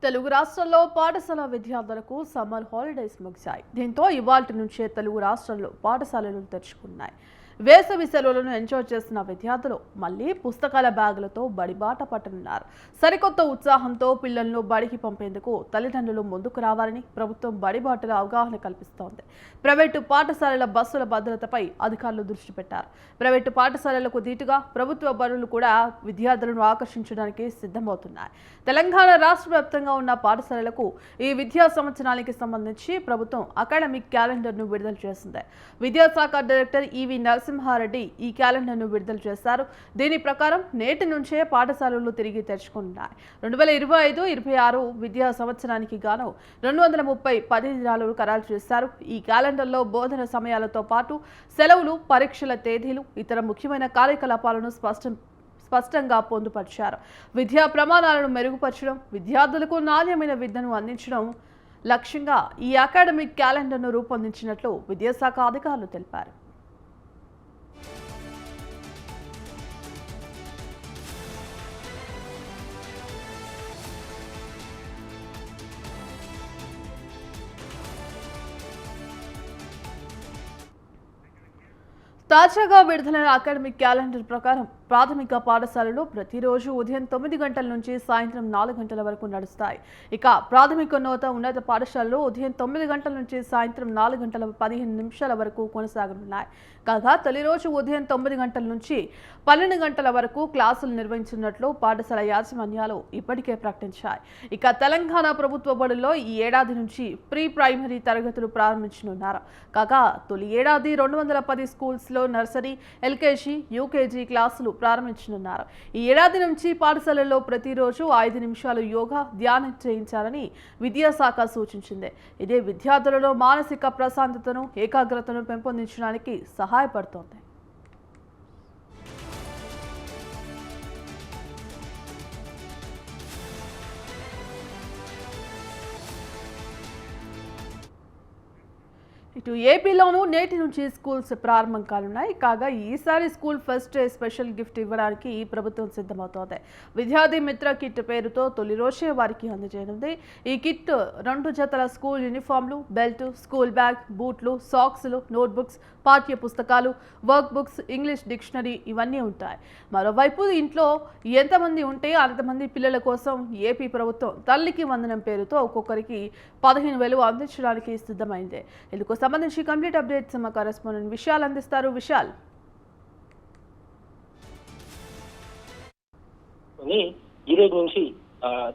తెలుగు రాష్ట్రాల్లో పాఠశాల విద్యార్థులకు సమ్మర్ హాలిడేస్ ముగిశాయి. దీంతో ఇవాల్టి నుంచే తెలుగు రాష్ట్రాల్లో పాఠశాలలు తెరుచుకున్నాయి. వేసవి సెలవులను ఎంజాయ్ చేస్తున్న విద్యార్థులు మళ్లీ పుస్తకాల బ్యాగులతో బడిబాట పట్టనున్నారు. సరికొత్త ఉత్సాహంతో పిల్లలను బడికి పంపేందుకు తల్లిదండ్రులు ముందుకు రావాలని ప్రభుత్వం బడిబాటల అవగాహన కల్పిస్తోంది. ప్రైవేటు పాఠశాలల బస్సుల భద్రతపై అధికారులు దృష్టి పెట్టారు. ప్రైవేటు పాఠశాలలకు దీటుగా ప్రభుత్వ బడులు కూడా విద్యార్థులను ఆకర్షించడానికి సిద్ధమవుతున్నాయి. తెలంగాణ రాష్ట్ర వ్యాప్తంగా ఉన్న పాఠశాలలకు ఈ విద్యా సంవత్సరానికి సంబంధించి ప్రభుత్వం అకాడమిక్ క్యాలెండర్ను విడుదల చేసింది. విద్యాశాఖ డైరెక్టర్ ఈవి నరసింహారెడ్డి ఈ క్యాలెండర్ను విడుదల చేశారు. దీని ప్రకారం నేటి నుంచే పాఠశాలలు తిరిగి తెరుచుకున్నాయి. 2025-26 విద్యా సంవత్సరానికి గాను 230 10 దినాలు ఖరారు చేశారు. ఈ క్యాలెండర్లో బోధన సమయాలతో పాటు సెలవులు, పరీక్షల తేదీలు, ఇతర ముఖ్యమైన కార్యకలాపాలను స్పష్టంగా పొందుపరిచారు. విద్యా ప్రమాణాలను మెరుగుపరచడం, విద్యార్థులకు నాణ్యమైన విద్యను అందించడం లక్ష్యంగా ఈ అకాడమిక్ క్యాలెండర్ను రూపొందించినట్లు విద్యాశాఖ అధికారులు తెలిపారు. తాజాగా విడుదలైన అకాడమిక్ క్యాలెండర్ ప్రకారం ప్రాథమిక పాఠశాలలు ప్రతిరోజు ఉదయం 9 గంటల నుంచి సాయంత్రం 4 గంటల వరకు నడుస్తాయి. ఇక ప్రాథమికోన్నత ఉన్నత పాఠశాలలు ఉదయం 9 గంటల నుంచి సాయంత్రం 4 గంటల 15 నిమిషాల వరకు కొనసాగనున్నాయి. కాగా తొలి రోజు ఉదయం 9 గంటల నుంచి 12 గంటల వరకు క్లాసులు నిర్వహించినట్లు పాఠశాల యాజమాన్యాలు ఇప్పటికే ప్రకటించాయి. ఇక తెలంగాణ ప్రభుత్వ బడుల్లో ఈ ఏడాది నుంచి ప్రీ ప్రైమరీ తరగతులు ప్రారంభించనున్నారు. కాగా తొలి ఏడాది 210 స్కూల్స్లో నర్సరీ, ఎల్కేజీ, యూకేజీ క్లాసులు ప్రారంభించనున్నారు. ఈ ఏడాది నుంచి పాఠశాలల్లో ప్రతిరోజు 5 నిమిషాలు యోగా, ధ్యానం చేయించాలని విద్యాశాఖ సూచించింది. ఇదే విద్యార్థులలో మానసిక ప్రశాంతతను, ఏకాగ్రతను పెంపొందించడానికి సహాయపడుతోంది. ఇటు ఏపీలోనూ నేటి నుంచి స్కూల్స్ ప్రారంభం కానున్నాయి. కాగా ఈసారి school first day special gift ఇవ్వడానికి ప్రభుత్వం సిద్ధమవుతోంది. విద్యార్థి మిత్ర కిట్ పేరుతో తొలి రోజే వారికి అందజేయనుంది. ఈ కిట్ 2 జతల స్కూల్ యూనిఫామ్లు, బెల్ట్, స్కూల్ బ్యాగ్, బూట్లు, సాక్స్లు, నోట్బుక్స్, పాఠ్య పుస్తకాలు, వర్క్ బుక్స్, ఇంగ్లీష్ డిక్షనరీ ఇవన్నీ ఉంటాయి. మరోవైపు ఇంట్లో ఎంతమంది ఉంటే అంతమంది పిల్లల కోసం ఏపీ ప్రభుత్వం తల్లికి వందనం పేరుతో ఒక్కొక్కరికి 15,000 అందించడానికి సిద్ధమైంది. ఇందుకు సంబంధించి కంప్లీట్ అప్డేట్స్ మా కరెస్పాండెంట్ విశాల్ అందిస్తారు. విశాల్, ఈ రోజు నుంచి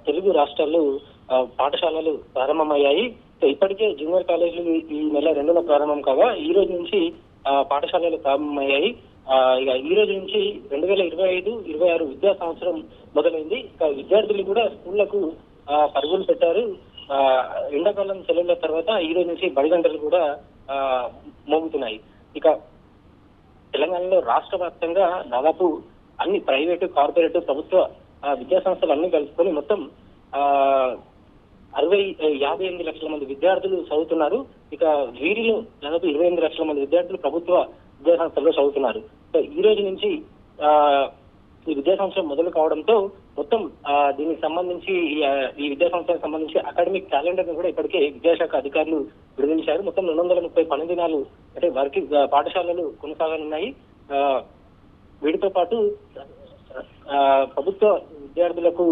తెలుగు రాష్ట్రాల్లో పాఠశాలలు ప్రారంభమయ్యాయి. ఇప్పటికే జూనియర్ కాలేజీలు ఈ నెల 2న ప్రారంభం కాగా ఈ రోజు నుంచి పాఠశాలలు ప్రారంభమయ్యాయి. ఇక ఈ రోజు నుంచి 2025-26 విద్యా సంవత్సరం మొదలైంది. ఇక విద్యార్థులు కూడా స్కూళ్లకు పరుగులు పెట్టారు. ఎండాకాలం సెలవుల తర్వాత ఈ రోజు నుంచి బడి గంటలు కూడా మోగుతున్నాయి. ఇక తెలంగాణలో రాష్ట్ర వ్యాప్తంగా దాదాపు అన్ని ప్రైవేటు, కార్పొరేట్, ప్రభుత్వ విద్యా సంస్థలు అన్ని కలుసుకొని మొత్తం 58 లక్షల మంది విద్యార్థులు చదువుతున్నారు. ఇక వీరిలో దాదాపు 28 లక్షల మంది విద్యార్థులు ప్రభుత్వ విద్యా సంస్థల్లో చదువుతున్నారు. ఈ రోజు నుంచి ఈ విద్యా సంవత్సరం మొదలు కావడంతో మొత్తం దీనికి సంబంధించి ఈ విద్యా సంవత్సరానికి సంబంధించి అకాడమిక్ క్యాలెండర్ ను కూడా ఇప్పటికే విద్యాశాఖ అధికారులు విడుదల మొత్తం 230 12 దినాలు అంటే వారికి పాఠశాలలు కొనసాగనున్నాయి. వీటితో పాటు ప్రభుత్వ విద్యార్థులకు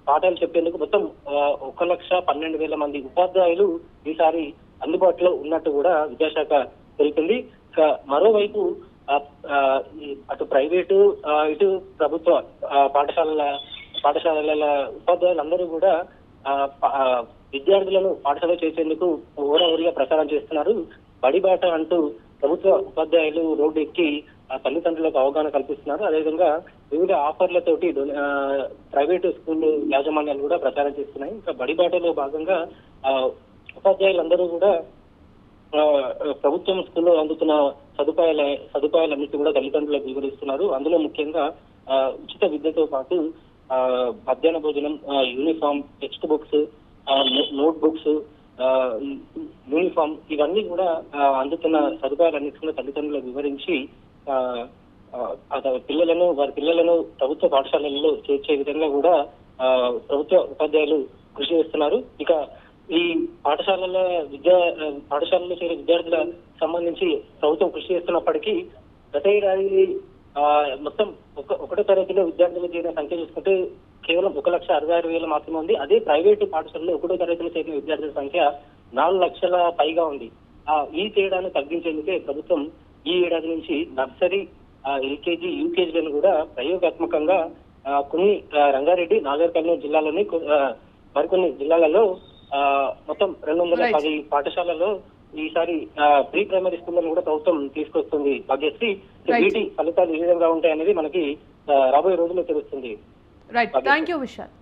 పాఠాలు చెప్పేందుకు మొత్తం 1,12,000 మంది ఉపాధ్యాయులు ఈసారి అందుబాటులో ఉన్నట్టు కూడా విద్యాశాఖ తెలిపింది. మరోవైపు అటు ప్రైవేటు, ఇటు ప్రభుత్వ పాఠశాలల ఉపాధ్యాయులందరూ కూడా విద్యార్థులను పాఠశాల చేసేందుకు ఊరూరిగా ప్రచారం చేస్తున్నారు. బడిబాట అంటూ ప్రభుత్వ ఉపాధ్యాయులు రోడ్డు ఎక్కి తల్లిదండ్రులకు అవగాహన కల్పిస్తున్నారు. అదేవిధంగా వివిధ ఆఫర్లతోటి ప్రైవేటు స్కూల్ యాజమాన్యాలు కూడా ప్రచారం చేస్తున్నాయి. ఇంకా బడిబాటలో భాగంగా ఉపాధ్యాయులందరూ కూడా ప్రభుత్వం స్కూల్లో అందుతున్న సదుపాయాలన్నిటి కూడా తల్లిదండ్రులకు వివరిస్తున్నారు. అందులో ముఖ్యంగా ఉచిత విద్యతో పాటు మధ్యాహ్న భోజనం, uniform, text books, note books, uniform ఇవన్నీ కూడా అందుతున్న సదుపాయాలన్నిటి కూడా తల్లిదండ్రులకు వివరించి వారి పిల్లలను ప్రభుత్వ పాఠశాలల్లో చేర్చే విధంగా కూడా ప్రభుత్వ ఉపాధ్యాయులు కృషి చేస్తున్నారు. ఇక ఈ పాఠశాలలో చేరే విద్యార్థుల సంబంధించి ప్రభుత్వం కృషి చేస్తున్నప్పటికీ గత ఏడాది మొత్తం ఒకటో తరగతిలో విద్యార్థులు చేరిన సంఖ్య చూసుకుంటే కేవలం 1,66,000 మాత్రమే ఉంది. అదే ప్రైవేటు పాఠశాలలో ఒకటో తరగతిలో చేరిన విద్యార్థుల సంఖ్య 4 లక్షల పైగా ఉంది. ఈ తేడాను తగ్గించేందుకే ప్రభుత్వం ఈ ఏడాది నుంచి నర్సరీ, ఎల్కేజీ, యూకేజీలను కూడా ప్రయోగాత్మకంగా కొన్ని రంగారెడ్డి, నాగర్ కర్నూలు జిల్లాలోని మరికొన్ని జిల్లాలలో మొత్తం 210 పాఠశాలలో ఈసారి ప్రీ ప్రైమరీ స్కూళ్లను కూడా ప్రభుత్వం తీసుకొస్తుంది భాగ్యశ్రీ. వీటి ఫలితాలు ఏ విధంగా ఉంటాయనేది మనకి రాబోయే రోజుల్లో తెలుస్తుంది. Right, thank you Vishal.